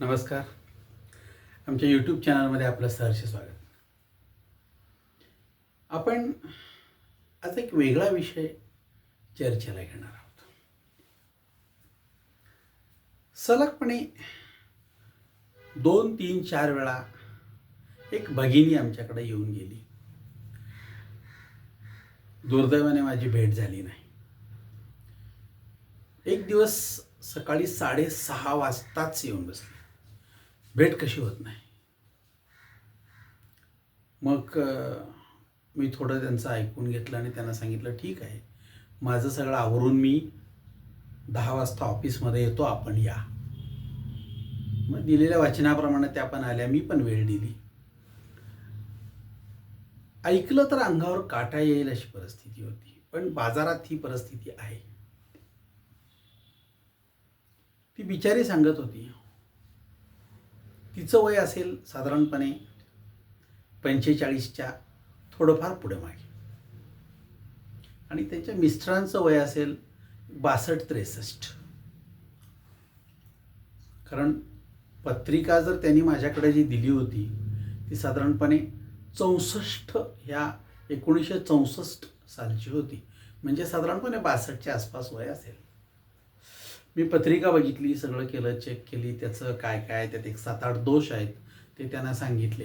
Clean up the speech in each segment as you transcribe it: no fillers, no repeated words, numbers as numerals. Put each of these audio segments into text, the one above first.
नमस्कार. आमच्या यूट्यूब चॅनलमध्ये आपलं सहर्ष स्वागत. आपण आज एक वेगळा विषय चर्चेला घेणार आहोत. सलगपणे 2, 3, 4 वेळा एक भगिनी आमच्याकडे येऊन गेली. दुर्दैवाने माझी भेट झाली नाही. एक दिवस सकाळी 6:30 वाजताच येऊन बसली. भेट कशी होत नाही. मग मी थोडं त्यांचं ऐकून घेतलं आणि त्यांना सांगितलं, ठीक आहे, माझं सगळं आवरून मी 10 वाजता ऑफिसमध्ये येतो, आपण या. मग दिलेल्या वचनाप्रमाणे त्या पण आल्या, मी पण वेळ दिली. ऐकलं तर अंगावर काटा येईल अशी परिस्थिती होती, पण बाजारात ही परिस्थिती आहे. ती बिचारी सांगत होती, तिचं वय असेल साधारणपणे 45च्या थोडंफार पुढे मागे, आणि त्यांच्या मिस्टरांचं वय असेल 62-63. कारण पत्रिका जर त्यांनी माझ्याकडे जी दिली होती ती साधारणपणे 1964 सालची होती, म्हणजे साधारणपणे 62च्या आसपास वय असेल. मी पत्रिका बघितली, सगळं केलं, चेक केली, त्याचं काय काय त्यात एक 7-8 दोष आहेत ते त्यांना सांगितले.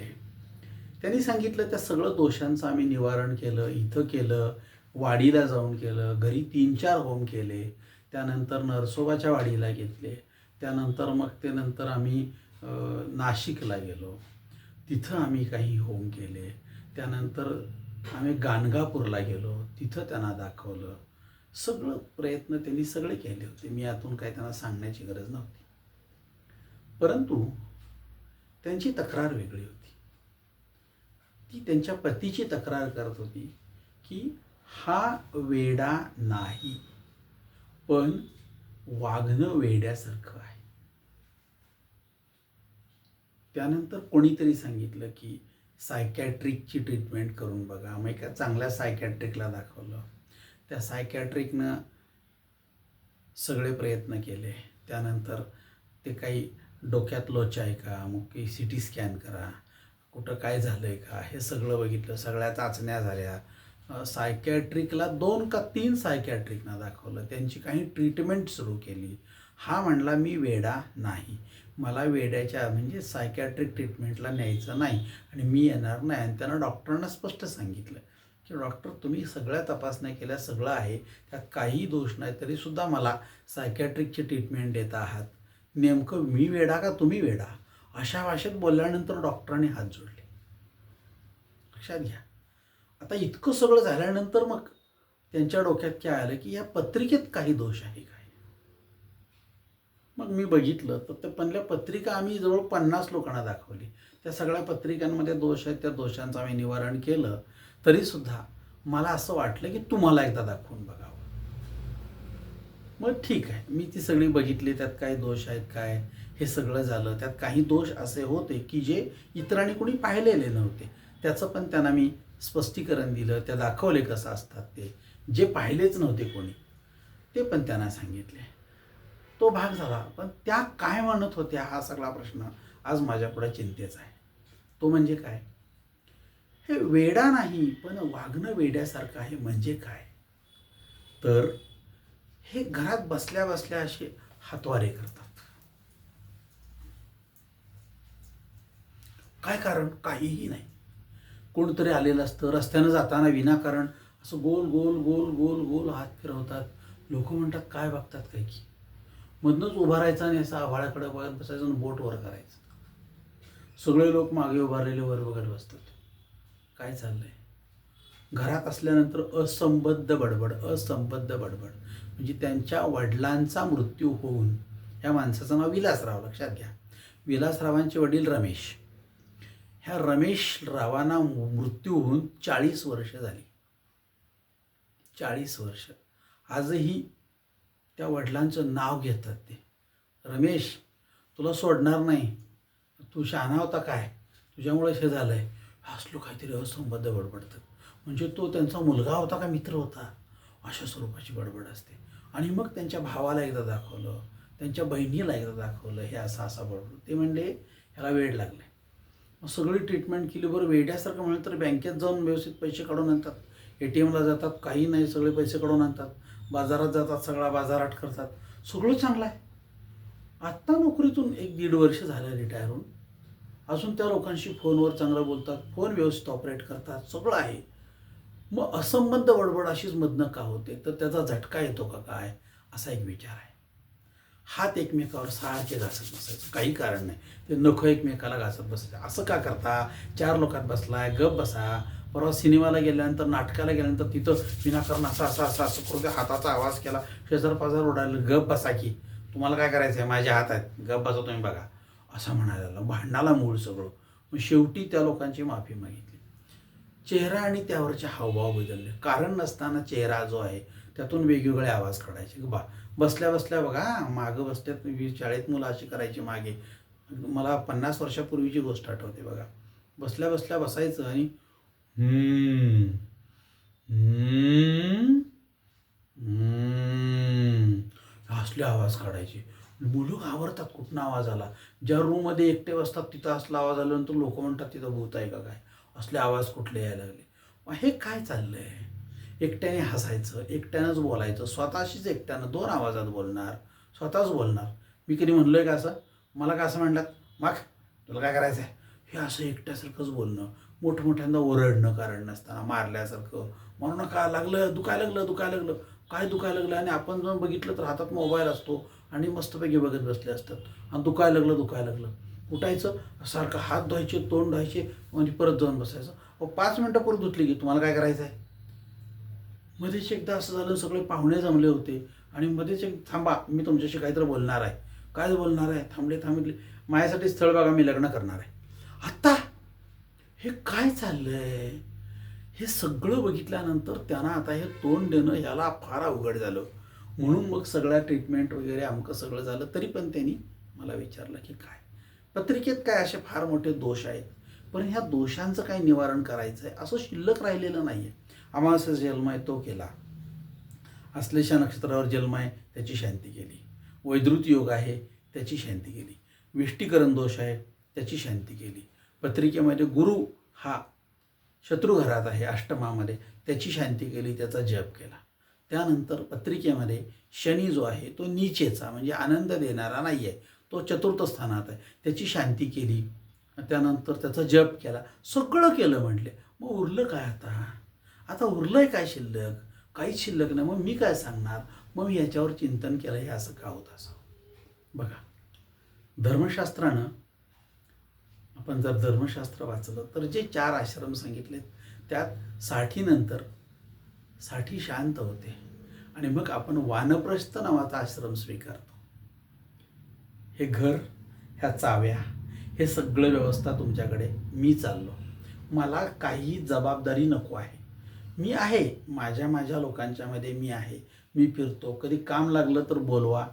त्यांनी सांगितलं त्या सगळं दोषांचं आम्ही निवारण केलं, इथं केलं, वाडीला जाऊन केलं, घरी 3-4 होम केले, त्यानंतर नरसोबाच्या वाडीला घेतले, त्यानंतर मग ते नंतर आम्ही नाशिकला गेलो, तिथं आम्ही काही होम केले, त्यानंतर आम्ही गाणगापूरला गेलो, तिथं त्यांना दाखवलं. सगळं प्रयत्न त्यांनी सगळे केले होते. मी यातून काही त्यांना सांगण्याची गरज नव्हती. परंतु त्यांची तक्रार वेगळी होती. ती त्यांच्या पतीची तक्रार करत होती की हा वेडा नाही, पण वागणं वेड्यासारखं आहे. त्यानंतर कोणीतरी सांगितलं की सायकॅट्रिकची ट्रीटमेंट करून बघा. मग एका चांगल्या सायकॅट्रिकला दाखवलं. त्या सायकॅट्रिकनं सगळे प्रयत्न केले. त्यानंतर ते काही डोक्यात लोचा आहे का, मग काही CT स्कॅन करा, कुठं काय झालं आहे का, हे सगळं बघितलं. सगळ्या चाचण्या झाल्या. सायकॅट्रिकला 2 का 3 सायकॅट्रिकना दाखवलं, त्यांची काही ट्रीटमेंट सुरू केली. हा म्हणला मी वेडा नाही, मला वेड्याच्या म्हणजे सायकॅट्रिक ट्रीटमेंटला न्यायचं नाही आणि मी येणार नाही. आणि त्यानं डॉक्टरांना स्पष्ट सांगितलं की डॉक्टर, तुम्ही सगळ्या तपासण्या केल्या, सगळं आहे, त्यात काही दोष नाही, तरीसुद्धा मला सायकॅट्रिकची ट्रीटमेंट देत आहात. नेमकं मी वेडा का तुम्ही वेडा? अशा भाषेत बोलल्यानंतर डॉक्टरांनी हात जोडले. लक्षात घ्या. आता इतकं सगळं झाल्यानंतर मग त्यांच्या डोक्यात काय आलं की या पत्रिकेत काही दोष आहे काय. मग मी बघितलं तर त्या पहिल्या पत्रिका आम्ही जवळ 50 लोकांना दाखवली. त्या सगळ्या पत्रिकांमध्ये दोष आहेत, त्या दोषांचं आम्ही निवारण केलं. तरीसुद्धा मला असं वाटलं की तुम्हाला एकदा दाखवून बघावं. मग ठीक आहे, मी ती सगळी बघितली, त्यात काय दोष आहेत काय हे सगळं झालं. त्यात काही दोष असे होते की जे इतरांनी कोणी पाहिलेले नव्हते, त्याचं पण त्यांना मी स्पष्टीकरण दिलं. त्या दाखवले कसं असतात ते, जे पाहिलेच नव्हते कोणी ते पण त्यांना सांगितले. तो भाग झाला. पण त्या काय म्हणत होत्या हा सगळा प्रश्न आज माझ्यापुढे चिंतेचा आहे. तो म्हणजे काय, हे वेडा नाही पण वागणं वेड्यासारखं आहे म्हणजे काय. तर हे घरात बसल्या बसल्या असे हातवारे करतात. काय कारण, काहीही नाही. कोणतरी आलेलं असतं, रस्त्यानं जाताना विनाकारण असं गोल गोल गोल गोल गोल हात फिरवतात. लोक म्हणतात काय बघतात काय की. मधनंच उभा राहायचं आणि असं आभाळाकडे बघत बसायचं आणि बोट वर करायचं. सगळे लोक मागे उभारलेले वर बघत बसतात. काय चाललंय. घरात असल्यानंतर असंबद्ध बडबड, असंबद्ध बडबड. म्हणजे त्यांच्या वडिलांचा मृत्यू होऊन, ह्या माणसाचं नाव विलासराव, लक्षात घ्या. विलासरावांचे वडील रमेश. ह्या रमेश रावांना मृत्यू होऊन 40 वर्ष झाली. 40 वर्ष. आजही त्या वडिलांचं नाव घेतात ते. रमेश, तुला सोडणार नाही, तू शहाणा होता काय, तुझ्यामुळे हे झालं आहे, असलो काहीतरी असंबद्ध बडबडतात. म्हणजे तो त्यांचा मुलगा होता का मित्र होता, अशा स्वरूपाची बडबड असते. आणि मग त्यांच्या भावाला एकदा दाखवलं, त्यांच्या बहिणीला एकदा दाखवलं, हे असं असं बरोबर. ते म्हणले ह्याला वेड लागलं. मग सगळी ट्रीटमेंट केली. बरं वेड्यासारखं म्हणलं तर बँकेत जाऊन व्यवस्थित पैसे काढून आणतात, ATMला जातात, काही नाही सगळे पैसे काढून आणतात, बाजारात जातात, सगळा बाजाराट करतात, सगळं चांगलं आहे. आत्ता नोकरीतून 1-1.5 वर्ष झालं रिटायर होऊन, अजून त्या लोकांशी फोनवर चांगलं बोलतात, फोन व्यवस्थित ऑपरेट करतात, सगळं आहे. मग असंबद्ध बडबड अशीच मधनं का होते? तर त्याचा झटका येतो का काय, असा एक विचार आहे. हात एकमेकावर सारखे घासत बसायचं, काही कारण नाही. ते नखं एकमेकाला घासत बसायचं. असं का करता? 4 लोकात बसलाय, गप बसा. परवा सिनेमाला गेल्यानंतर, नाटकाला गेल्यानंतर तिथं विनाकारण असं असं असं असं करून त्या हाताचा आवाज केला, शेजार पाजार उडाले. गप बसा की, तुम्हाला काय करायचं आहे, माझे हात आहेत, गप बसा तुम्ही बघा, असं म्हणायला लागलं. भांडणाला मूळ सगळं. मग शेवटी त्या लोकांची माफी मागितली. चेहरा आणि त्यावरचे हावभाव बदलले. कारण नसताना चेहरा जो आहे त्यातून वेगवेगळे आवाज काढायचे. बसल्या बसल्या बघा, मागं बसल्यात शाळेत मुलं अशी करायची मागे. मला 50 वर्षापूर्वीची गोष्ट आठवते बघा. बसल्या बसल्या बसायचं आणि असले आवाज काढायचे. मुलं घाबरतात, कुठनं आवाज आला. ज्या रूममध्ये एकटे बसतात तिथं असला आवाज आल्यानंतर लोक म्हणतात तिथं भूत आहे का काय, असले आवाज कुठले यायला लागले. मग हे काय चाललंय? एकट्याने हसायचं, एकट्यानंच बोलायचं, स्वतःशीच एकट्यानं 2 आवाजात बोलणार, स्वतःच बोलणार. मी कधी म्हणलोय का असं? मला का असं म्हणतात, मग तुला काय करायचं आहे, हे असं एकट्यासारखंच बोलणं, मोठमोठ्यांदा ओरडणं कारण नसताना, मारल्यासारखं, म्हणू नका, लागलं, दुखायला लागलं, दुखायला लागलं, काय दुखायला लागलं. आणि आपण जाऊन बघितलं तर हातात मोबाईल असतो आणि मस्तपैकी बघत बसले असतात, आणि दुखायला लागलं, दुखायला लागलं. उठायचं, सारखं हात धुवायचे, तोंड धुवायचे, म्हणजे परत जाऊन बसायचं. 5 मिनटं परत धुतली की तुम्हाला काय करायचं आहे. मध्येच एकदा असं झालं, सगळे पाहुणे जमले होते आणि मध्येच एक, थांबा मी तुमच्याशी काहीतरी बोलणार आहे. काय बोलणार आहे? थांबले. माझ्यासाठी स्थळ बघा, मी लग्न करणार आहे. आत्ता हे काय चाललंय? हे सगळं बघितल्यानंतर त्यांना आता हे तोंड देणं ह्याला फार अवघड झालं. म्हणून मग सगळ्या ट्रीटमेंट वगैरे अमकं सगळं झालं. तरी पण त्यांनी मला विचारलं की काय पत्रिकेत काय असे फार मोठे दोष आहेत, पण ह्या दोषांचं काय निवारण करायचं आहे असं शिल्लक राहिलेलं नाही आहे. अमावास्या जन्म आहे तो केला, आश्लेषा नक्षत्रावर जन्म आहे त्याची शांती केली, वैद्युत योग आहे त्याची शांती केली, विष्टीकरण दोष आहे त्याची शांती केली, पत्रिकेमध्ये गुरु हा शत्रुघरात आहे अष्टमामध्ये त्याची शांती केली, त्याचा जप केला. त्यानंतर पत्रिकेमध्ये शनी जो आहे तो नीचेचा म्हणजे आनंद देणारा नाही आहे, तो चतुर्थ स्थानात आहे, त्याची शांती केली. त्यानंतर त्याचा जप केला, सगळं केलं म्हटले. मग उरलं काय आता उरलंय काय शिल्लक? काहीच शिल्लक नाही. मग मी काय सांगणार? मग मी याच्यावर चिंतन केलं, हे असं का होत असं. बघा, धर्मशास्त्रानं आपण जर धर्मशास्त्र वाचलं तर जे 4 आश्रम सांगितलेत त्यात 60 नंतर 60 शांत होते आणि मग आपण वानप्रस्थ नावाचा आश्रम स्वीकारतो. हे घर, ह्या चाव्या, हे सगळं व्यवस्था तुमच्याकडे, मी चाललो, मला काही जबाबदारी नको आहे. मी आहे माझ्या लोकांच्यामध्ये, मी आहे, मी फिरतो, कधी काम लागलं तर बोलवा,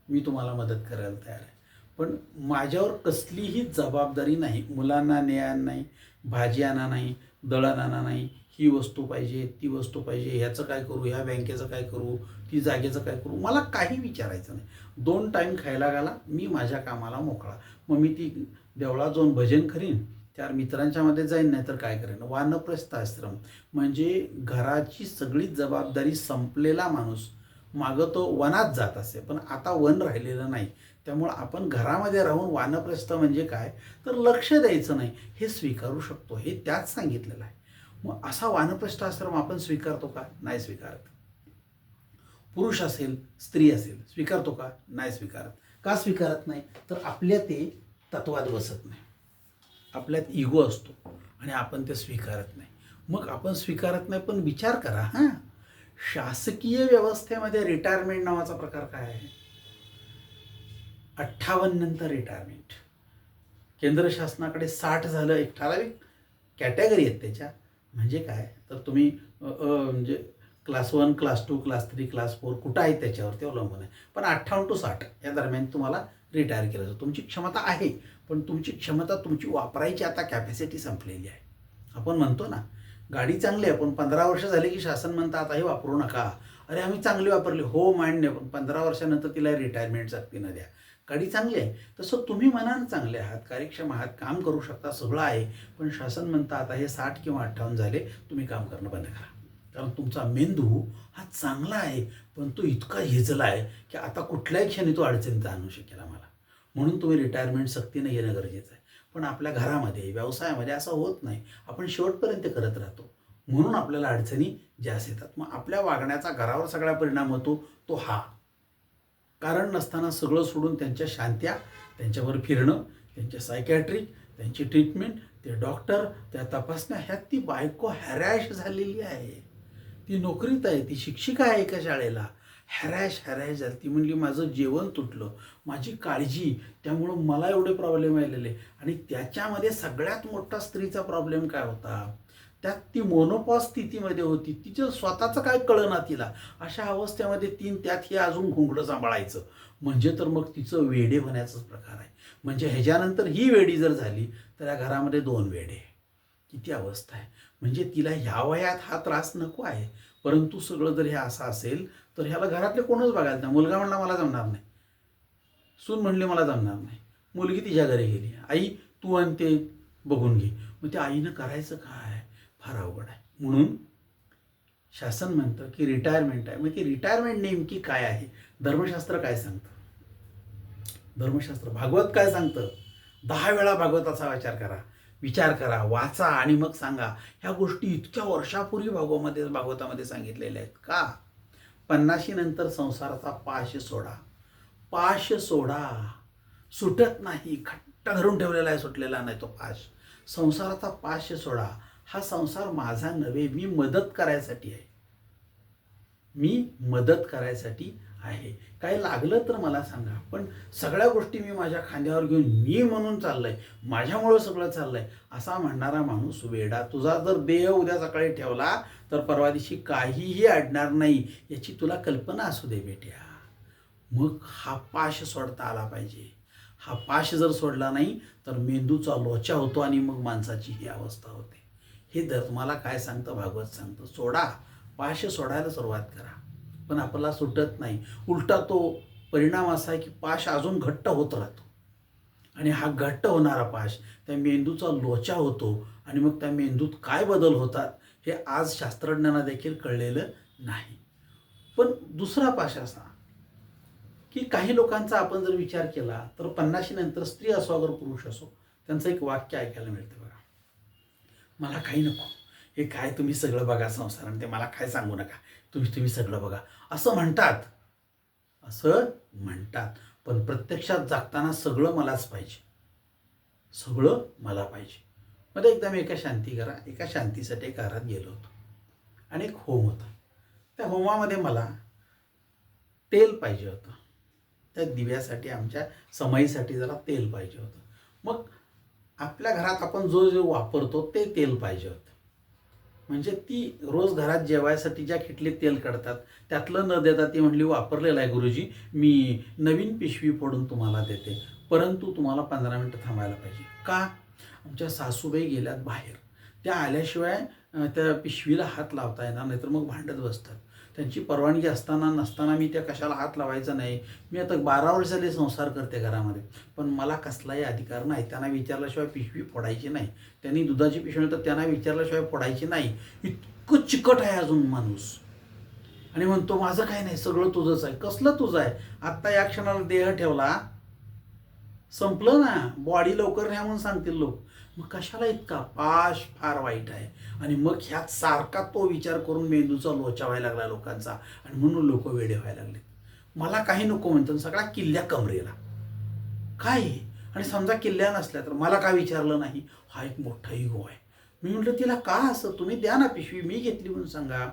मी तुम्हाला मदत करायला तयार आहे. पण माझ्यावर कसलीही जबाबदारी नाही. मुलांना न्याय नाही, भाजी आणा नाही, दळण आणा नाही, ही वस्तू पाहिजे, ती वस्तू पाहिजे, ह्याचं काय करू, ह्या बँकेचं काय करू, ती जागेचं काय करू, मला काही विचारायचं नाही. 2 टाईम खायला घाला, मी माझ्या कामाला मोकळा. मग मी ती देवळात जाऊन भजन करीन, 4 मित्रांच्या मध्ये जाईन, नाही तर काय करेन. वानप्रस्थ आश्रम म्हणजे घराची सगळी जबाबदारी संपलेला माणूस. मागं तो वनात जात असे, पण आता वन राहिलेलं नाही. त्यामुळं आपण घरामध्ये राहून वानप्रस्थ म्हणजे काय तर लक्ष द्यायचं नाही, हे स्वीकारू शकतो, हे त्याच सांगितलेलं आहे. मग असा वानप्रस्थ आश्रम आपण स्वीकारतो का? नाही स्वीकारत. पुरुष असेल, स्त्री असेल, स्वीकारतो का? नाही स्वीकारत. का स्वीकारत नाही? तर आपल्या ते तत्वात बसत नाही, आपल्यात इगो असतो आणि आपण ते स्वीकारत नाही. मग आपण स्वीकारत नाही, पण विचार करा, शासकीय व्यवस्थेमध्ये रिटायरमेंट नावाचा प्रकार काय आहे? 58 नंतर रिटायरमेंट. केंद्र शासनाकडे 60 झालं, एक ठराविक कॅटेगरी आहेत त्याच्या. म्हणजे काय तर तुम्ही म्हणजे क्लास 1, क्लास 2, क्लास 3, क्लास 4 कुठं आहे त्याच्यावरती अवलंबून आहे. पण 58 to 60 या दरम्यान तुम्हाला रिटायर केलं जातं. तुमची क्षमता आहे, पण तुमची क्षमता तुमची वापरायची आता कॅपॅसिटी संपलेली आहे. आपण म्हणतो ना, गाडी चांगली आहे पण 15 वर्ष झाली की शासन म्हणतं आता हे वापरू नका, अरे आम्ही चांगली वापरली, हो मान्य, पण 15 वर्षानंतर तिला रिटायरमेंट सक्तीनं द्या. गाडी चांगली आहे. तसं तुम्ही मनानं चांगले आहात, कार्यक्षम आहात, काम करू शकता, सगळं आहे. पण शासन म्हणतं आता हे 60 किंवा 58 झाले, तुम्ही काम करणं बंद करा. कारण तुमचा मेंदू हा चांगला आहे, पण तो इतका हेजला आहे की आता कुठल्याही क्षणी तो अडचणीत आणू शकेल आम्हाला. म्हणून तुम्ही रिटायरमेंट सक्तीनं घेणं गरजेचं आहे. पण आपल्या घरामध्ये, व्यवसायामध्ये असं होत नाही. आपण शेवटपर्यंत करत राहतो. म्हणून आपल्याला अडचणी जास्त येतात. मग आपल्या वागण्याचा घरावर सगळा परिणाम होतो तो हा. कारण नसताना सगळं सोडून त्यांच्या शांत्या, त्यांच्यावर फिरणं, त्यांच्या सायकॅट्रिक, त्यांची ट्रीटमेंट, ते डॉक्टर, त्या तपासण्या, ह्यात ती बायको हॅरॅश झालेली आहे. ती नोकरीत आहे, ती शिक्षिका आहे एका शाळेला. हॅरॅश झाली. ती म्हणली माझं जेवण तुटलं, माझी काळजी, त्यामुळं मला एवढे प्रॉब्लेम आलेले. आणि त्याच्यामध्ये सगळ्यात मोठा स्त्रीचा प्रॉब्लेम काय होता, त्यात ती मोनोपॉज स्थितीमध्ये होती. तिचं स्वतःचं काय कळना तिला. अशा अवस्थेमध्ये त्यात हे अजून घोंगडं सांभाळायचं म्हणजे तर मग तिचं वेडे होण्याचाच प्रकार आहे. म्हणजे ह्याच्यानंतर ही वेडी जर झाली तर या घरामध्ये 2 वेडे. किती अवस्था आहे. म्हणजे तिला ह्या वयात हा त्रास नको आहे, परंतु सगळं जर हे असं असेल तर ह्याला घरातले कोणच बघायला नाही. मुलगा म्हणला मला जमणार नाही, सून म्हणली मला जमणार नाही, मुलगी तिच्या घरी गेली, आई तू आणि ते बघून घे. मग त्या आईनं करायचं काय, फार अवघड आहे. म्हणून शासन म्हणतं की रिटायरमेंट आहे. मग ती रिटायरमेंट नेमकी काय आहे, धर्मशास्त्र काय सांगतं, धर्मशास्त्र भागवत काय सांगतं. 10 वेळा भागवताचा विचार करा, वाचा आणि मग सांगा. ह्या गोष्टी इतक्या वर्षापूर्वी भागवतामध्ये सांगितलेल्या आहेत. का 50 नंतर संसाराचा पाश सोडा, पाश सोडा, सुटत नाही, घट्ट धरून ठेवलेला आहे, सुटलेला नाही तो पाश. संसाराचा पाश सोडा. हा संसार माझा नव्हे, मी मदत करायसाठी आहे, मी मदत करायसाठी आहे. काय लागलं तर मला सांगा, पण सगळ्या गोष्टी मी माझ्या खांद्यावर घेऊन मी म्हणून चाललंय, माझ्यामुळं सगळं चाललंय, असा म्हणणारा माणूस वेडा. तुझा जर देह उद्या सकाळी ठेवला तर परवा दिवशी काहीही अडणार नाही, याची तुला कल्पना असू दे बेट्या. मग हा पाश सोडता आला पाहिजे. हा पाश जर सोडला नाही तर मेंदूचा लोचा होतो आणि मग माणसाची ही अवस्था होते. हे दर तुम्हाला काय सांगतं, भागवत सांगतं, सोडा, पाश सोडायला सुरुवात करा. पण आपल्याला सुटत नाही. उलटा तो परिणाम असा आहे की पाश अजून घट्ट होत राहतो आणि हा घट्ट होणारा पाश त्या मेंदूचा लोचा होतो आणि मग त्या मेंदूत काय बदल होतात हे आज शास्त्रज्ञांना देखील कळलेलं नाही. पण दुसरा पाश असा की काही लोकांचा आपण जर विचार केला तर 50 नंतर स्त्री असो अगर पुरुष असो, त्यांचं एक वाक्य ऐकायला मिळतं बघा, मला काही नको, हे काय तुम्ही सगळं बघा संसार आणि ते मला काय सांगू नका, तुम्ही सगळं बघा, असं म्हणतात. असं म्हणतात, पण प्रत्यक्षात जागताना सगळं मलाच पाहिजे, सगळं मला पाहिजे. मध्ये एकदा मी एका शांतीसाठी एका घरात गेलो होतो आणि एक होम होता. त्या होमामध्ये मला तेल पाहिजे होतं. त्या दिव्यासाठी, आमच्या समईसाठी जरा तेल पाहिजे होतं. मग आपल्या घरात आपण जो वापरतो ते तेल पाहिजे होतं. म्हणजे ती रोज घरात जेवायसाठी ज्या खिटलीत तेल काढतात त्यातलं न देता ती म्हणली वापरलेलं आहे गुरुजी, मी नवीन पिशवी फोडून तुम्हाला देते, परंतु तुम्हाला 15 मिनटं थांबायला पाहिजे. का, आमच्या सासूबाई गेल्यात बाहेर, त्या आल्याशिवाय त्या पिशवीला हात लावता येणार नाही, तर मग भांडत बसतात. त्यांची परवानगी असताना नसताना मी त्या कशाला हात लावायचा नाही. मी आता 12 वर्ष झाले संसार करते घरामध्ये, पण मला कसलाही अधिकार नाही. त्यांना विचारल्याशिवाय पिशवी फोडायची नाही. त्यांनी दुधाची पिशवी तर त्यांना विचारल्याशिवाय फोडायची नाही. इतकं चिकट आहे अजून माणूस आणि म्हणतो माझं काय नाही, सगळं तुझंच आहे. कसलं तुझं आहे, आत्ता या क्षणाला देह ठेवला, संपलं ना, बॉडी लवकर न्या म्हणून सांगतील लोक. मग कशाला इतका पाश, फार वाईट आहे. आणि मग ह्यात सारखा तो विचार करून मेंदूचा लोचा व्हायला लागला लोकांचा आणि म्हणून लोक वेडे व्हायला लागले. मला काही नको म्हणतात, सगळ्या किल्ल्या कमरेला काय. आणि समजा किल्ल्या नसल्या तर मला काय विचारलं नाही, हा एक मोठा इगो आहे. मी म्हटलं तिला का असं, तुम्ही द्या ना पिशवी, मी घेतली म्हणून सांगा.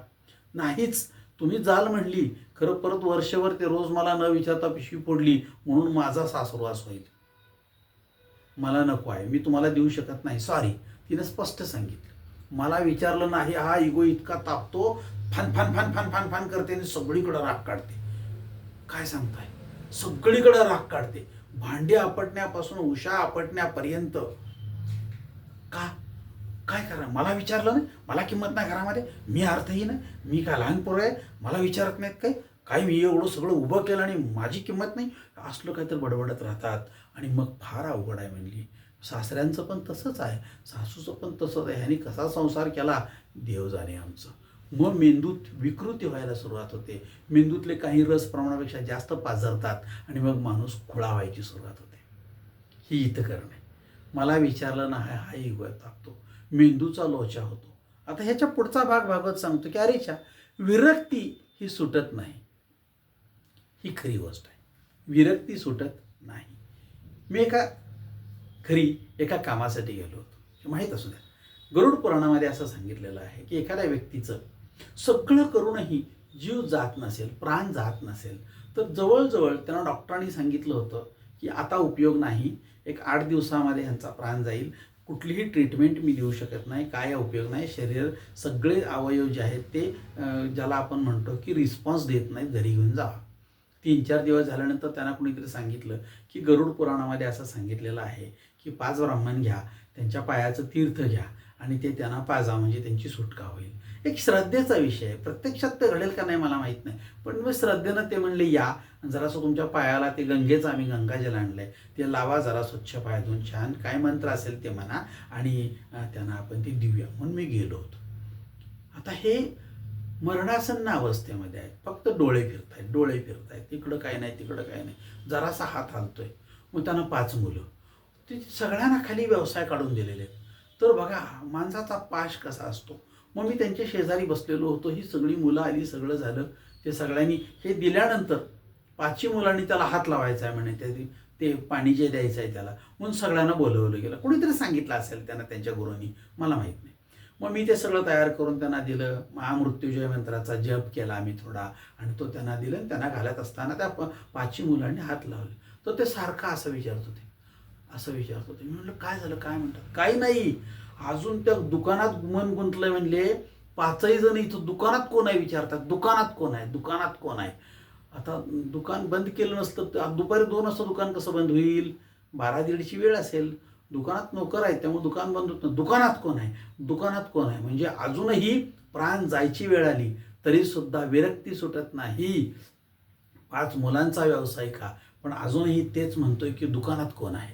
नाहीच, तुम्ही जाल म्हणली, खरं परत वर्षभर ते रोज मला न विचारता पिशवी फोडली म्हणून माझा सासरवास होईल, मला नको आहे, मी तुम्हाला देऊ शकत नाही, सॉरी. तिनं स्पष्ट सांगितलं. मला विचारलं नाही, हा इगो इतका तापतो, फान फान फान फान फान फान करते आणि सगळीकडं राग काढते. काय सांगताय, सगळीकडं राग काढते, भांडी आपटण्यापासून उशा आपटण्यापर्यंत. का, काय करा, मला विचारलं नाही, मला किंमत नाही घरामध्ये, मी अर्थहीन आहे, मी काय लहान पोरं आहे, मला विचारत नाहीत काय मी एवढं सगळं उभं केलं आणि माझी किंमत नाही, असलं काहीतरी बडबडत राहतात. आणि मग फार अवघड आहे म्हणली. सासऱ्यांचं पण तसंच आहे, सासूचं पण तसंच आहे, ह्यानी कसा संसार केला देव जाणे आमचं. मग मेंदूत विकृती व्हायला सुरुवात होते, मेंदूतले काही रस प्रमाणापेक्षा जास्त पाझरतात आणि मग माणूस खुळा व्हायची सुरुवात होते. ही इथं करणे, मला विचारलं नाही हा इगो टाकतो, मेंदूचा लोचा होतो. आता ह्याच्या पुढचा भाग भागवत सांगतो की अरेच्या विरक्ती ही सुटत नाही. ही खरी गोष्ट आहे, विरक्ती सुटत नाही. मी एका कामासाठी गेलो होतो, माहीत असू द्या. गरुड पुराणामध्ये असं सांगितलेलं आहे की एखाद्या व्यक्तीचं सगळं करूनही जीव जात नसेल, प्राण जात नसेल, तर जवळजवळ त्यांना डॉक्टरांनी सांगितलं होतं की आता उपयोग नाही, एक 8 दिवसामध्ये ह्यांचा प्राण जाईल, कुठलीही ट्रीटमेंट मी देऊ शकत नाही, काय उपयोग नाही, शरीर सगळे अवयव जे आहेत ते ज्याला आपण म्हणतो की रिस्पॉन्स देत नाहीत, घरी घेऊन जावा. 3-4 दिवस झाल्यानंतर त्यांना कुणीतरी सांगितलं की गरुड पुराणामध्ये असं सांगितलेलं आहे की 5 ब्राह्मण घ्या, त्यांच्या पायाचं तीर्थ घ्या आणि ते त्यांना पाजा, म्हणजे त्यांची सुटका होईल. एक श्रद्धेचा विषय आहे, प्रत्यक्षात ते घडेल का नाही मला माहीत नाही, पण मग श्रद्धेनं ते म्हणले या जरासं तुमच्या पायाला ते गंगेचं आम्ही गंगाजल आणलं आहे, ते लावा जरा स्वच्छ पाय धुवून छान, काय मंत्र असेल ते म्हणा आणि त्यांना आपण ते देऊया. म्हणून मी गेलो होतो. आता हे मरणासन्न अवस्थेमध्ये आहेत, फक्त डोळे फिरतायत, इकडं काय नाही तिकडं काय नाही, जरासा हात हालतोय. मग त्यांना 5 मुलं, ते सगळ्यांना खाली व्यवसाय काढून दिलेले आहेत. तर बघा माणसाचा पाश कसा असतो. मग मी त्यांच्या शेजारी बसलेलो होतो, ही सगळी मुलं आली, सगळं झालं. ते सगळ्यांनी हे दिल्यानंतर 5ही मुलांनी त्याला हात लावायचा आहे म्हणे, ते पाणी जे द्यायचं आहे त्याला, म्हणून सगळ्यांना बोलवलं गेलं. कोणीतरी सांगितलं असेल त्यांना, त्यांच्या गुरूंनी, मला माहीत नाही. मग मी ते सगळं तयार करून त्यांना दिलं. महामृत्युंजय मंत्राचा जप केला आम्ही थोडा आणि तो त्यांना दिला. आणि त्यांना घालत असताना त्या 5ही मुलांनी हात लावले. तर ते सारखं असं विचारत होते. मी म्हटलं काय झालं, काय म्हणतात? काही नाही, अजून त्या दुकानात मन गुंतलंय. म्हणले 5ही जण इथं दुकानात कोण आहे विचारतात, दुकानात कोण आहे. आता दुकान बंद केलं नसतं तर दुपारी 2 वाजता दुकान कसं बंद होईल? 12-1:30ची वेळ असेल. दुकानात नोकर आहेत त्यामुळे दुकान बंद होत नाही. दुकानात कोण आहे म्हणजे अजूनही प्राण जायची वेळ आली तरी सुद्धा विरक्ती सुटत नाही. 5 मुलांचा व्यवसाय का, पण अजूनही तेच म्हणतोय की दुकानात कोण आहे.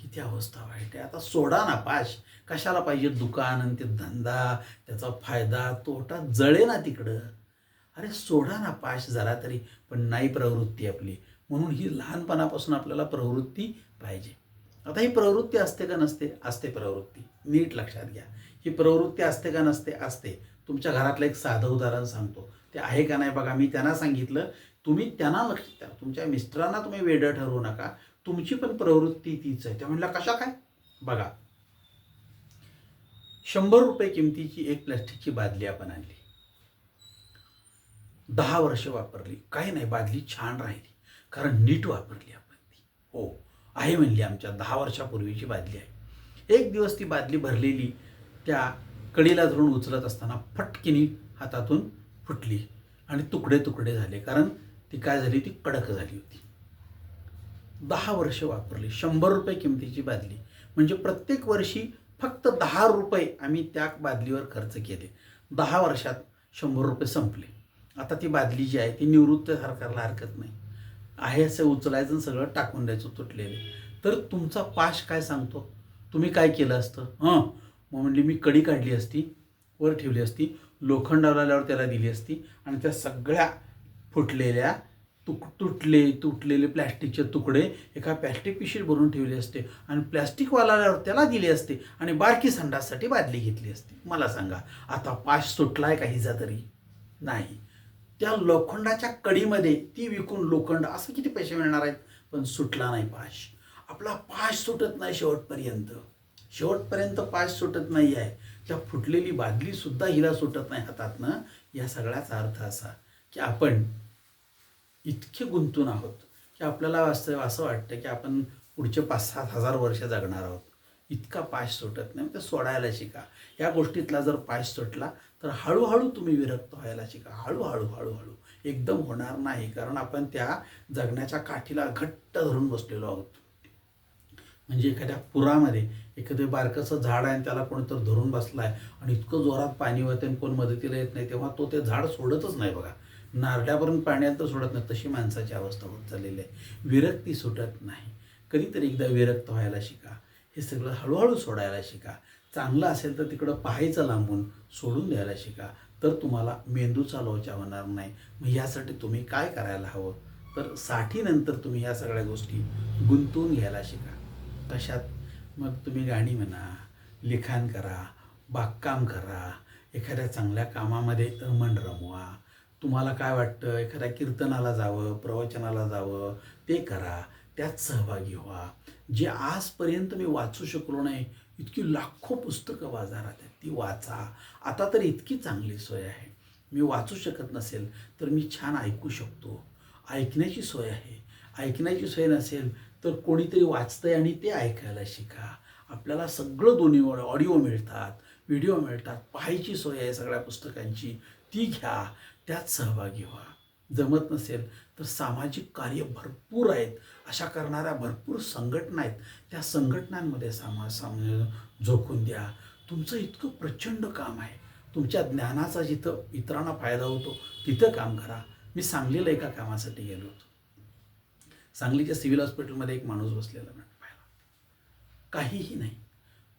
किती अवस्था वाईट आहे. आता सोडा ना पाश, कशाला पाहिजे दुकान आणि ते धंदा, त्याचा फायदा तोटा जळे ना तिकडं. अरे सोडा ना पाश जरा तरी, पण नाही प्रवृत्ती आपली. म्हणून ही लहानपणापासून आपल्याला प्रवृत्ती पाहिजे. आता ही प्रवृत्ती असते का नसते? असते प्रवृत्ती, नीट लक्षात घ्या. ही प्रवृत्ती असते का नसते? असते. तुमच्या घरातलं एक साधं उदाहरण सांगतो, ते आहे का नाही बघा. मी त्यांना सांगितलं, तुम्ही त्यांना लक्ष द्या, तुमच्या मिस्टरांना तुम्ही वेडं ठरवू नका, तुमची पण प्रवृत्ती तीच आहे. त्या म्हणल्या कशा काय? बघा, 100 रुपये किमतीची एक प्लॅस्टिकची बादली आपण आणली, 10 वर्ष वापरली, काही नाही, बादली छान राहिली, कारण नीट वापरली आपण ती. हो आहे म्हणली, आमच्या 10 वर्षापूर्वीची बादली आहे. एक दिवस ती बादली भरलेली त्या कडीला धरून उचलत असताना फटकिनी हातातून फुटली आणि तुकडे तुकडे झाले, कारण ती काय झाली, ती कडक झाली होती. 10 वर्ष वापरली, 100 रुपये किमतीची बादली, म्हणजे प्रत्येक वर्षी फक्त 10 रुपये आम्ही त्या बादलीवर खर्च केले. 10 वर्षात 100 रुपये संपले. आता ती बादली जी आहे ती निवृत्त सरकारला हरकत नाही, आहे असं उचलायचं सगळं टाकून द्यायचं तुटलेले. तर तुमचा पाश काय सांगतो? तुम्ही काय केलं असतं? मग म्हणली मी कडी काढली असती, वर ठेवली असती, लोखंड आल्यावर त्याला दिली असती आणि त्या सगळ्या फुटलेल्या तुटलेले प्लॅस्टिकचे तुकडे एका प्लॅस्टिक पिशवीत भरून ठेवले असते आणि प्लॅस्टिकवाला आल्यावर त्याला दिले असते आणि बारकी संडाससाठी बादली घेतली असती. मला सांगा, आता पाश सुटलाय का हिचा तरी? नाही. त्या लोखंडाच्या कडीमध्ये ती विकून लोखंड असं किती पैसे मिळणार आहेत, पण सुटला नाही पाश. आपला पाश सुटत नाही शेवटपर्यंत पाश सुटत नाही आहे. त्या फुटलेली बादली सुद्धा हिला सुटत नाही हातातनं. या सगळ्याचा अर्थ असा की आपण इतके गुंतून आहोत की आपल्याला असं वाटतं की आपण पुढचे 5-7 हजार वर्ष जगणार आहोत. इतका पाश सुटत नाही. ते सोडायला शिका. या गोष्टीतला जर पाश सुटला तर हळूहळू तुम्ही विरक्त व्हायला शिका. हळूहळू एकदम होणार नाही, कारण आपण त्या जगण्याच्या काठीला घट्ट धरून बसलेलो आहोत. म्हणजे एखाद्या पुरामध्ये एखादं बारकंसं झाड आहे आणि त्याला कोणीतरी धरून बसला आहे आणि इतकं जोरात पाणी होतं आणि कोण मदतीला येत नाही, तेव्हा तो ते झाड सोडतच नाही बघा. नारड्यापर्यंत पाण्यात तर सोडत नाही. तशी माणसाची अवस्था होत चाललेली आहे. विरक्ती सुटत नाही. कधीतरी एकदा विरक्त व्हायला शिका. हे सगळं हळूहळू सोडायला शिका. चांगलं असेल तर तिकडं पाहायचं लांबून, सोडून द्यायला शिका. तर तुम्हाला मेंदूचा लोचा होणार नाही. मग यासाठी तुम्ही काय करायला हवं, तर साठीनंतर तुम्ही ह्या सगळ्या गोष्टी गुंतवून घ्यायला शिका. कशात? मग तुम्ही गाणी म्हणा, लिखाण करा, बागकाम करा, एखाद्या चांगल्या कामामध्ये मन रमवा. तुम्हाला काय वाटतं, एखाद्या कीर्तनाला जावं, प्रवचनाला जावं, ते करा, त्यात सहभागी व्हा. जे आजपर्यंत मी वाचू शकलो नाही, इतकी लाखो पुस्तकं बाजारात आहेत, ती वाचा. आता तर इतकी चांगली सोय आहे, मी वाचू शकत नसेल तर मी छान ऐकू शकतो. ऐकण्याची सोय आहे. ऐकण्याची सोय नसेल तर कोणीतरी वाचतंय आणि ते ऐकायला शिका. आपल्याला सगळं दोन्ही ऑडिओ मिळतात, व्हिडिओ मिळतात, पाहायची सोय आहे सगळ्या पुस्तकांची, ती घ्या, त्यात सहभागी व्हा. जमत नसेल तर सामाजिक कार्य भरपूर आहेत, अशा करणाऱ्या भरपूर संघटना आहेत, त्या संघटनांमध्ये झोकून द्या. तुमचं इतकं प्रचंड काम आहे, तुमच्या ज्ञानाचा जिथं इतरांना फायदा होतो तिथं काम करा. मी सांगलीला एका कामासाठी गेलो होतो. सांगलीच्या सिव्हिल हॉस्पिटलमध्ये एक माणूस बसलेला मॅडम पाहिला, काहीही नाही.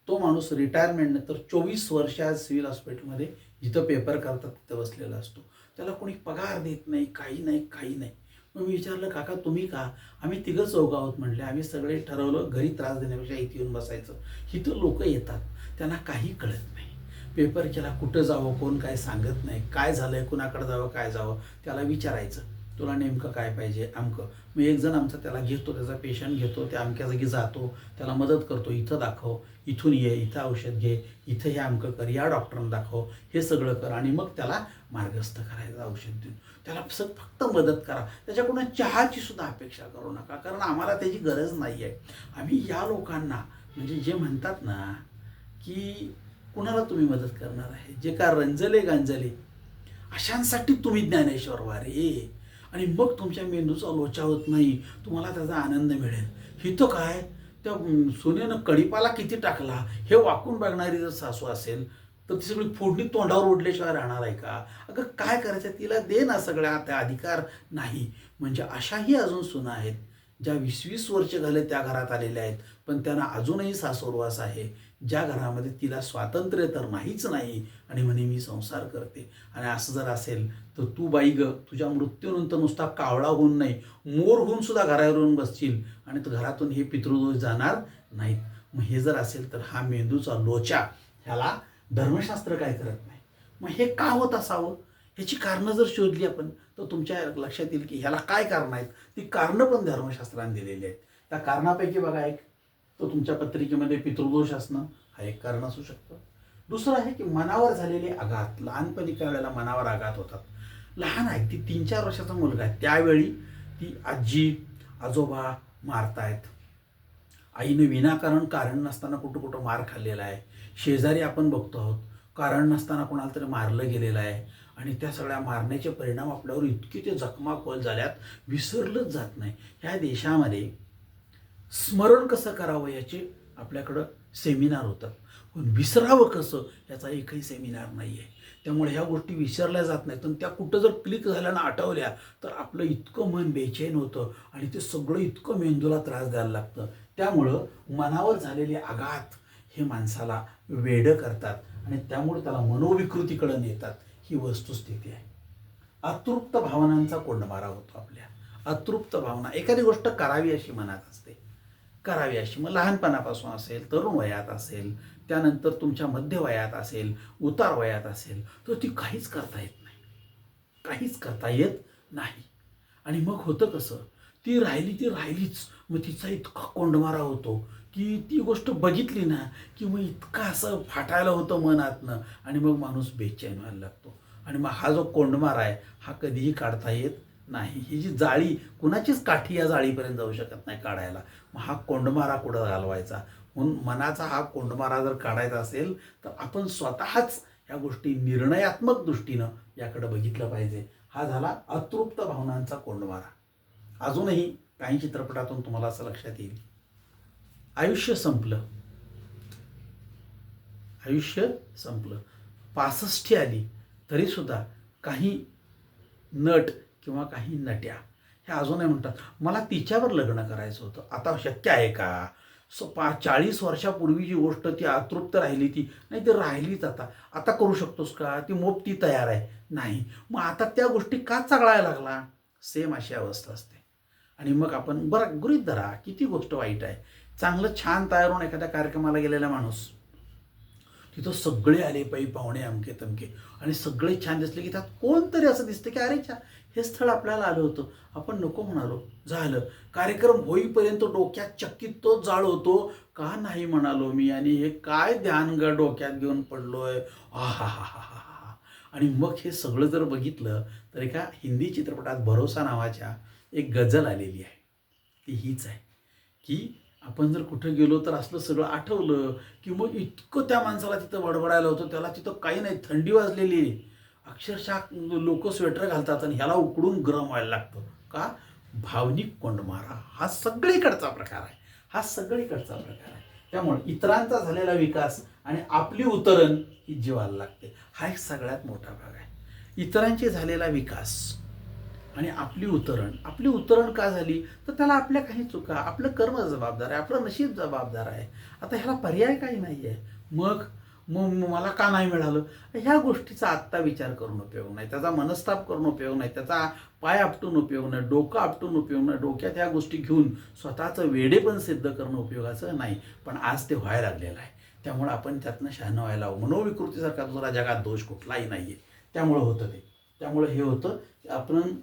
तो माणूस रिटायरमेंटनंतर 24 वर्ष आज सिव्हिल हॉस्पिटलमध्ये जिथं पेपर करतात तिथं बसलेला असतो. त्याला कोणी पगार देत नाही, काही नाही, काही नाही. मग मी विचारलं, काका तुम्ही का? आम्ही तिघं चौघं आहोत म्हणले. आम्ही सगळे ठरवलं घरी त्रास देण्यापेक्षा इथे येऊन बसायचं. इथं लोक येतात, त्यांना काही कळत नाही. पेपर केला, कुठं जावं कोण काय सांगत नाही, काय झालंय, कुणाकडे जावं, काय जावं, त्याला विचारायचं तुला नेमकं काय पाहिजे, अमकं. मग एक जण आमचा त्याला घेतो, त्याचा पेशंट घेतो, त्या अमक्या जागी जातो, त्याला मदत करतो, इथं दाखव, इथून ये, इथं औषध घे, इथं हे अमकं कर, या डॉक्टरना दाखव, हे सगळं कर, आणि मग त्याला मार्गस्थ करायचं औषध देऊन. त्याला फक्त मदत करा. त्याच्याकडून चहाची सुद्धा अपेक्षा करू नका, कारण आम्हाला त्याची गरज नाही आहे. आम्ही या लोकांना, म्हणजे जे म्हणतात ना की कुणाला तुम्ही मदत करणार आहे, जे का रंजले गांजले, अशांसाठी तुम्ही ज्ञानेश्वर व्हा रे. आणि मग तुमच्या मेंदूचा लोचा होत नाही, तुम्हाला त्याचा आनंद मिळेल. हिथं काय, त्या सोन्यानं कढीपाला किती टाकला हे वाकून बघणारी जर सासू असेल तर ती सगळी फोडणी तोंडावर ओढल्याशिवाय राहणार आहे का? अगं काय करायचं, तिला दे ना सगळ्या, त्या अधिकार नाही. म्हणजे अशाही अजून सुना आहेत ज्या 20-20 वर्ष झाले त्या घरात आलेल्या आहेत, पण त्यांना अजूनही सासुरवास आहे, ज्या घरामध्ये तिला स्वातंत्र्य तर नाहीच नाही, आणि म्हणे मी संसार करते. आणि असं जर असेल तर तू बाई ग, तुझ्या मृत्यूनंतर नुसता कावळा होऊन नाही, मोर होऊन सुद्धा घरावर येऊन बसशील, आणि तर घरातून हे पितृदोष जाणार नाहीत. मग हे जर असेल तर हा मेंदूचा लोचा, ह्याला धर्मशास्त्र काय करत नाही. मग हे का होत असावं, ह्याची कारणं जर शोधली आपण तर तुमच्या लक्षात येईल की ह्याला काय कारणं आहेत. ती कारणं पण धर्मशास्त्राने दिलेली आहेत. त्या कारणापैकी बघा, एक तो तुमच्या पत्रिकेमध्ये पितृदोष असणं हा एक कारण असू शकतं. दुसरं आहे की मनावर झालेले आघात. लहानपणी काही वेळेला मनावर आघात होतात. लहान आहे, ती 3-4 वर्षाचा मुलगा आहे, त्यावेळी ती आजी आजोबा मारतायत. आईने विनाकारण कारण नसताना कुठं कुठं मार खाल्लेला आहे. शेजारी आपण बघतो आहोत, कारण नसताना कोणाला तरी मारलं गेलेलं आहे, आणि त्या सगळ्या मारण्याचे परिणाम आपल्यावर इतके ते जखमा खोल झाल्यात, विसरलंच जात नाही. ह्या देशामध्ये स्मरण कसं करावं याचे आपल्याकडं सेमिनार होतात, पण विसरावं कसं याचा एकही सेमिनार नाही आहे. त्यामुळे ह्या गोष्टी विसरल्या जात नाहीत. पण त्या कुठं जर क्लिक झाल्या ना, आठवल्या, तर आपलं इतकं मन बेचैन होतं आणि ते सगळं इतकं मेंदूला त्रास द्यायला लागतं. त्यामुळं मनावर झालेले आघात हे माणसाला वेडं करतात, आणि त्यामुळे त्याला मनोविकृतीकडे नेतात. ही वस्तुस्थिती आहे. अतृप्त भावनांचा कोंडमारा होतो आपल्या. अतृप्त भावना, एखादी गोष्ट करावी अशी मनात असते, करावी अशी, मग लहानपणापासून असेल, तरुण वयात असेल, त्यानंतर तुमच्या मध्य वयात असेल, उतार वयात असेल, तर ती काहीच करता येत नाही, काहीच करता येत नाही. आणि मग होतं कसं, ती राहिलीच. मग तिचा इतका कोंडमारा होतो की ती गोष्ट बघितली ना की मग इतका असं फाटायला होतं मनातनं, आणि मग माणूस बेचैन व्हायला लागतो. आणि मग हा जो कोंडमारा आहे हा कधीही काढता येत नाही. ही जी जाळी, कुणाचीच काठी या जाळीपर्यंत जाऊ शकत नाही काढायला. मग हा कोंडमारा कुठं घालवायचा, म्हणून मनाचा हा कोंडमारा जर काढायचा असेल तर आपण स्वतःच ह्या गोष्टी निर्णयात्मक दृष्टीनं याकडे बघितलं पाहिजे. हा झाला अतृप्त भावनांचा कोंडमारा. अजूनही काही चित्रपटातून तुम्हाला असं लक्षात येईल आयुष्य संपलं, आयुष्य संपलं, 65 आली तरीसुद्धा काही नट किंवा काही नट्या ह्या अजूनही म्हणतात मला तिच्यावर लग्न करायचं होतं. आता शक्य आहे का? 40 वर्षापूर्वीची गोष्ट ती अतृप्त राहिली, ती नाही ती राहिलीच. आता आता करू शकतोस का? ती मोप ती तयार आहे नाही. मग आता त्या गोष्टी का चघळायला लागला? सेम अशी अवस्था असते. आणि मग आपण बरं गृहीत धरा किती गोष्ट वाईट आहे. चांगलं छान तयार होऊन एखाद्या कार्यक्रमाला गेलेला माणूस, तिथं सगळे आले पाहुणे अमके तमके आणि सगळे छान दिसले की त्यात कोणतरी असं दिसतं की अरे छा हे स्थळ आपल्याला आलं होतं, आपण नको म्हणालो, झालं. कार्यक्रम होईपर्यंत डोक्यात चक्कीत तोच जाळ होतो, का नाही म्हणालो मी आणि हे काय ध्यान डोक्यात घेऊन पडलोय, हा हा हा हा हा. आणि मग हे सगळं जर बघितलं तर एका हिंदी चित्रपटात भरोसा नावाच्या एक गझल आलेली आहे. ती हीच आहे की आपण जर कुठं गेलो तर असलं सगळं आठवलं की मग इतकं त्या माणसाला तिथं बडबडायला होतं, त्याला तिथं काही नाही, थंडी वाजलेली, अक्षरशः लोक स्वेटर घालतात आणि ह्याला उकडून गरम व्हायला लागतं का? भावनिक कोंडमारा हा सगळीकडचा प्रकार आहे, हा सगळीकडचा प्रकार आहे. त्यामुळे इतरांचा झालेला विकास आणि आपली उतरण ही जीवाला लागते, हा एक सगळ्यात मोठा भाग आहे. इतरांची झालेला विकास आणि आपली उतरण का झाली तर त्याला आपल्या काही चुका, आपलं कर्म जबाबदार आहे, आपलं नशीब जबाबदार आहे. आता ह्याला पर्याय काही नाही आहे. मग मग मला का नाही मिळालं, ह्या गोष्टीचा आत्ता विचार करून उपयोग नाही, त्याचा मनस्ताप करून उपयोग नाही, त्याचा पाय आपटून उपयोग नाही, डोकं आपटून उपयोग नाही, डोक्यात ह्या गोष्टी घेऊन स्वतःचं वेडेपण सिद्ध करणं उपयोगाचं नाही. पण आज ते व्हायला लागलेलं आहे. त्यामुळं आपण त्यातनं शहाणं व्हायला हवं. मनोविकृतीसारखा दुसरा जगात दोष कुठलाही नाही आहे. त्यामुळं होतं ते. त्यामुळं हे होतं की आपण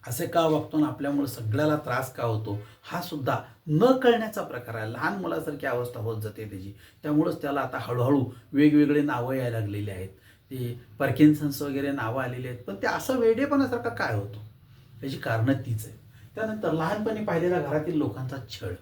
असे का वागतो ना, आपल्यामुळे सगळ्याला त्रास का होतो, हा सुद्धा न कळण्याचा प्रकार आहे. लहान मुलासारखी अवस्था होत जाते त्याची. त्यामुळंच त्याला आता हळूहळू वेगवेगळे नावं यायला लागलेली आहेत. ते पार्किन्सन्स वगैरे नावं आलेली आहेत. पण ते असं वेडेपणासारखं काय होतं, त्याची कारणं तीच आहे. त्यानंतर लहानपणी पाहिलेला घरातील लोकांचा छळ,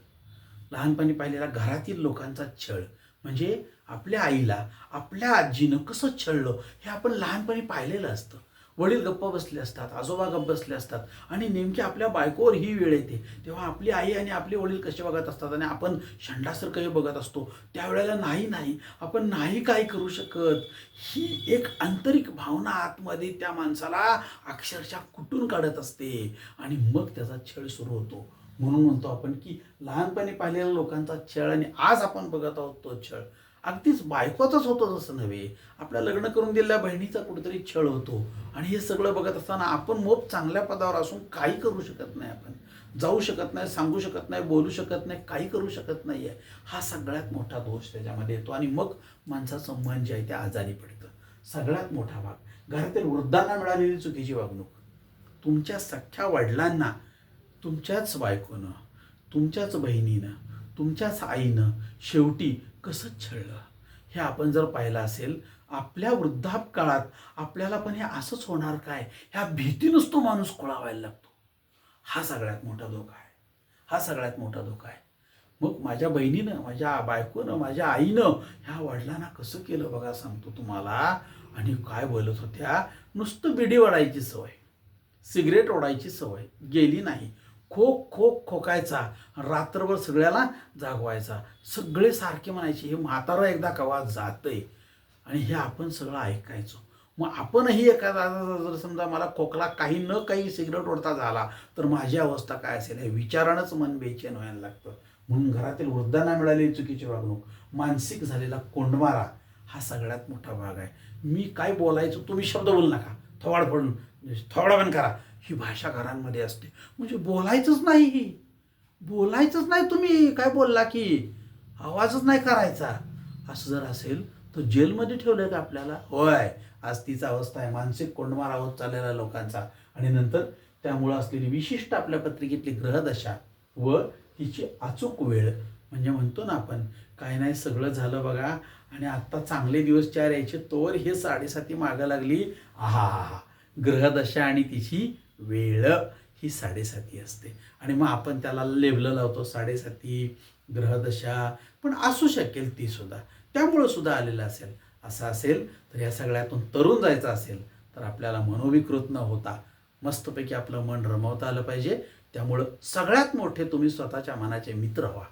लहानपणी पाहिलेला घरातील लोकांचा छळ म्हणजे आपल्या आईला आपल्या आजीनं कसं छळलं हे आपण लहानपणी पाहिलेलं असतं. वडील गप्प बसले असतात, आजोबा गप्प बसले असतात आणि नेमकी आपल्या बायकोवर ही वेळ येते तेव्हा आपली आई आणि आपले वडील कसे बघत असतात आणि आपण शंडासारखंही बघत असतो. त्यावेळेला नाही आपण नाही काय करू शकत, ही एक आंतरिक भावना आतमध्ये त्या माणसाला अक्षरशः कुठून काढत असते आणि मग त्याचा छळ सुरू होतो. म्हणून म्हणतो आपण की लहानपणी पाहिलेल्या लोकांचा छळ आणि आज आपण बघत आहोत तो छळ अगदीच बायकोचाच होतो तसं नव्हे, आपल्या लग्न करून दिलेल्या बहिणीचा कुठेतरी छळ होतो. आणि हे सगळं बघत असताना आपण मोप चांगल्या पदावर असून काही करू शकत नाही, आपण जाऊ शकत नाही, सांगू शकत नाही, बोलू शकत नाही, काही करू शकत नाही आहे. हा सगळ्यात मोठा दोष त्याच्यामध्ये येतो आणि मग माणसाचं मन जे आहे ते आजारी पडतं. सगळ्यात मोठा भाग घरातील वृद्धांना मिळालेली चुकीची वागणूक, तुमच्या सख्ख्या वडिलांना तुमच्याच बायकोनं, तुमच्याच बहिणीनं, तुमच्याच आईनं शेवटी कसं छळलं हे आपण जर पाहिलं असेल, आपल्या वृद्धापकाळात आपल्याला पण हे असंच होणार काय ह्या भीतीनंच तो माणूस खोळावायला लागतो. हा सगळ्यात मोठा धोका आहे, हा सगळ्यात मोठा धोका आहे. मग माझ्या बहिणीनं, माझ्या बायकोनं, माझ्या आईनं ह्या वडिलांना कसं केलं बघा सांगतो तुम्हाला. आणि काय बोलत होत्या, नुसतं बिडी ओढायची सवय, सिगरेट ओढायची सवय गेली नाही, खोकायचा, रात्रभर सगळ्याला जागवायचा, सगळे सारखे म्हणायचे हे म्हातारं एकदा कवा जातंय आणि हे आपण सगळं ऐकायचो. मग आपणही एखादा जर समजा मला खोकला काही न काही सिगरेट ओढता झाला तर माझी अवस्था काय असेल हे विचारानंच मन बेचैन व्हायला लागतं. म्हणून घरातील वृद्धांना मिळालेली चुकीची वागणूक, मानसिक झालेला कोंडमारा हा सगळ्यात मोठा भाग आहे. मी काय बोलायचो तुम्ही शब्द बोलू नका, थोबाड फोडून थोबाड बंद करा, ही भाषा घरांमध्ये असते. म्हणजे बोलायचंच नाही, तुम्ही काय बोलला की आवाजच नाही करायचा. असं जर असेल तर जेलमध्ये ठेवलं का आपल्याला? होय, आज तीच अवस्था आहे, मानसिक कोंडमारा होत चाललेला लोकांचा. आणि नंतर त्यामुळं असलेली विशिष्ट आपल्या पत्रिकेतली ग्रहदशा व तिची अचूक वेळ, म्हणजे म्हणतो ना आपण काय नाही सगळं झालं बघा आणि आत्ता चांगले दिवस 4 यायचे तोवर हे 7.5 मागं लागली. आहा, ग्रहदशा आणि तिची वेळ ही 7.5 असते आणि मग आपण त्याला लेबल लावतो 7.5 ग्रहदशा, पण असू शकेल ती सुद्धा, त्यामुळं सुद्धा आलेलं असेल. असं असेल तर या सगळ्यातून तरुण जायचं असेल तर आपल्याला मनोविकृत न होता मस्तपैकी आपलं मन रमवता आलं पाहिजे. त्यामुळं सगळ्यात मोठे तुम्ही स्वतःच्या मनाचे मित्र व्हा.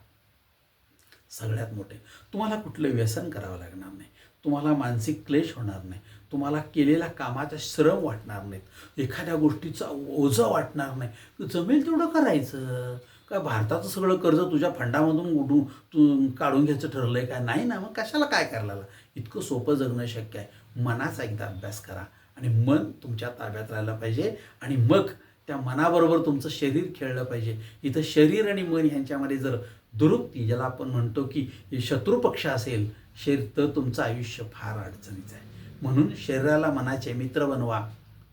सगळ्यात मोठे. तुम्हाला कुठलं व्यसन करावं लागणार नाही, तुम्हाला मानसिक क्लेश होणार नाही, तुम्हाला केलेल्या कामाचा श्रम वाटणार नाहीत, एखाद्या गोष्टीचा ओझं वाटणार नाही. जमेल तेवढं करायचं. काय भारताचं सगळं कर्ज तुझ्या फंडामधून उडून तू काढून घ्यायचं ठरलं आहे का? नाही ना, मग कशाला काय करायला? इतकं सोपं जगणं शक्य आहे. मनाचा एकदा अभ्यास करा आणि मन तुमच्या ताब्यात राहिलं पाहिजे आणि मग त्या मनाबरोबर तुमचं शरीर खेळलं पाहिजे. इथं शरीर आणि मन ह्यांच्यामध्ये जर दुरुक्ती, ज्याला आपण म्हणतो की शत्रुपक्ष असेल शरीर, तर तुमचं आयुष्य फार अडचणीचं आहे. म्हणून शरीराला मनाचे मित्र बनवा,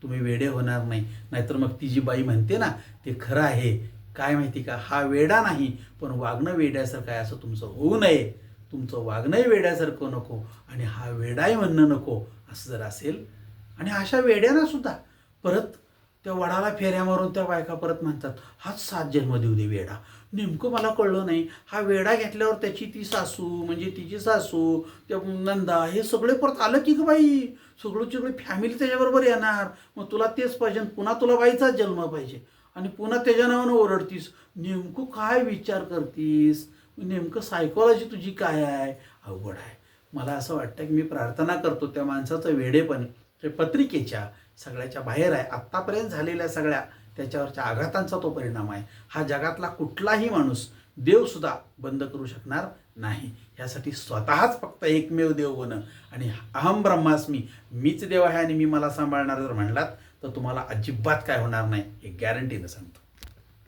तुम्ही वेडे होणार नाही. नाहीतर मग ती जी बाई म्हणते ना, ते खरं आहे. काय माहिती का, हा वेडा नाही पण वागणं वेड्यासारखं आहे असं तुमचं होऊ नये. तुमचं वागणंही वेड्यासारखं नको आणि हा वेडाही म्हणणं नको असं जर असेल. आणि अशा वेड्यांना सुद्धा परत त्या वडाला फेऱ्या मारून त्या बायका परत म्हणतात, हाच 7 जन्म देऊ दे वेडा. नेमकं मला कळलं नाही, हा वेडा घेतल्यावर त्याची ती सासू म्हणजे तिची सासू, त्या नंदा, हे सगळे परत आलं की ग बाई, सगळी फॅमिली त्याच्याबरोबर येणार. मग तुला तेच पाहिजे, पुन्हा तुला बाईचाच जन्म पाहिजे आणि पुन्हा त्याच्या नावानं ओरडतीस. नेमकं काय विचार करतीस, नेमकं सायकॉलॉजी तुझी काय आहे? अवघड आहे. मला असं वाटतं की मी प्रार्थना करतो त्या माणसाचं वेडेपण हे पत्रिकेच्या सगळ्याच्या बाहेर आहे. आत्तापर्यंत झालेल्या सगळ्या त्याच्यावरच्या आघातांचा तो परिणाम आहे. हा जगातला कुठलाही माणूस, देवसुद्धा बंद करू शकणार नाही. यासाठी स्वतःच फक्त एकमेव देव बनणं आणि अहम ब्रह्मास्मी, मीच देव आहे आणि मी मला सांभाळणार जर म्हणलात तर तुम्हाला अजिबात काय होणार नाही, हे गॅरंटीनं सांगतो.